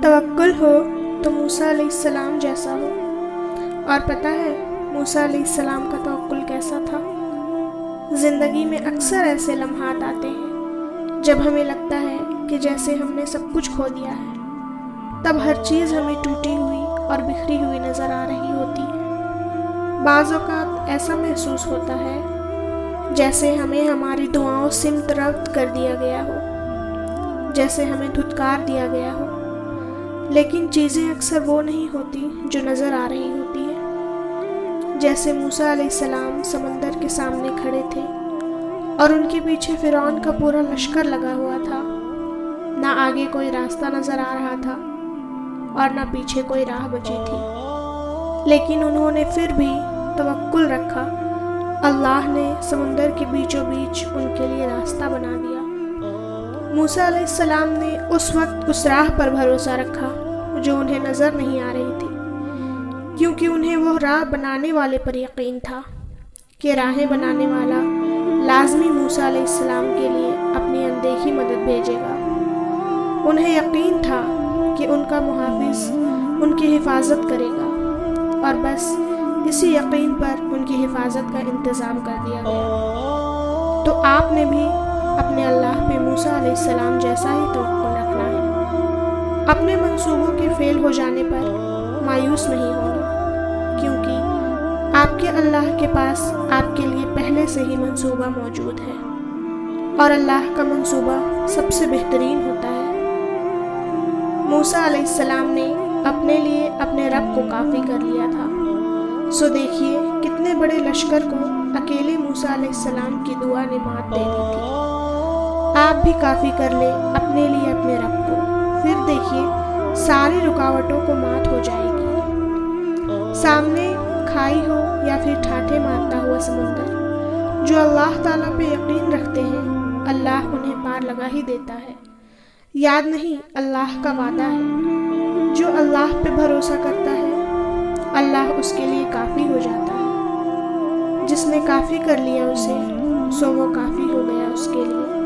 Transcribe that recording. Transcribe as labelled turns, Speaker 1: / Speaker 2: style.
Speaker 1: توکل ہو تو موسیٰ علیہ السلام جیسا ہو۔ اور پتہ ہے موسیٰ علیہ السلام کا توکل کیسا تھا؟ زندگی میں اکثر ایسے لمحات آتے ہیں جب ہمیں لگتا ہے کہ جیسے ہم نے سب کچھ کھو دیا ہے، تب ہر چیز ہمیں ٹوٹی ہوئی اور بکھری ہوئی نظر آ رہی ہوتی ہے۔ بعض اوقات ایسا محسوس ہوتا ہے جیسے ہمیں ہماری دعاؤں سے رد کر دیا گیا ہو، جیسے ہمیں دھتکار دیا گیا ہو، لیکن چیزیں اکثر وہ نہیں ہوتی جو نظر آ رہی ہوتی ہے۔ جیسے موسیٰ علیہ السلام سمندر کے سامنے کھڑے تھے اور ان کے پیچھے فرعون کا پورا لشکر لگا ہوا تھا، نہ آگے کوئی راستہ نظر آ رہا تھا اور نہ پیچھے کوئی راہ بچی تھی، لیکن انہوں نے پھر بھی توکل رکھا۔ اللہ نے سمندر کے بیچوں بیچ ان کے لیے راستہ بنا دیا۔ موسیٰ علیہ السلام نے اس وقت اس راہ پر بھروسہ رکھا جو انہیں نظر نہیں آ رہی تھی، کیونکہ انہیں وہ راہ بنانے والے پر یقین تھا کہ راہیں بنانے والا لازمی موسیٰ علیہ السلام کے لیے اپنی اندیکھی مدد بھیجے گا۔ انہیں یقین تھا کہ ان کا محافظ ان کی حفاظت کرے گا، اور بس اسی یقین پر ان کی حفاظت کا انتظام کر دیا گیا۔ تو آپ نے بھی اپنے اللہ پہ موسیٰ علیہ السلام جیسا ہی توکل رکھنا ہے۔ اپنے منصوبوں کے فیل ہو جانے پر مایوس نہیں ہونا، کیونکہ آپ کے اللہ کے پاس آپ کے لیے پہلے سے ہی منصوبہ موجود ہے، اور اللہ کا منصوبہ سب سے بہترین ہوتا ہے۔ موسیٰ علیہ السلام نے اپنے لیے اپنے رب کو کافی کر لیا تھا، سو دیکھیے کتنے بڑے لشکر کو اکیلے موسیٰ علیہ السلام کی دعا نے مات دے دی تھی۔ آپ بھی کافی کر لیں اپنے لیے اپنے رب کو، پھر دیکھیے ساری رکاوٹوں کو مات ہو جائے گی۔ سامنے کھائی ہو یا پھر ٹھاٹھے مارتا ہوا سمندر، جو اللہ تعالیٰ پہ یقین رکھتے ہیں اللہ انہیں پار لگا ہی دیتا ہے۔ یاد نہیں اللہ کا وعدہ ہے، جو اللہ پہ بھروسہ کرتا ہے اللہ اس کے لیے کافی ہو جاتا ہے۔ جس نے کافی کر لیا اسے، سو وہ کافی ہو گیا اس کے لیے۔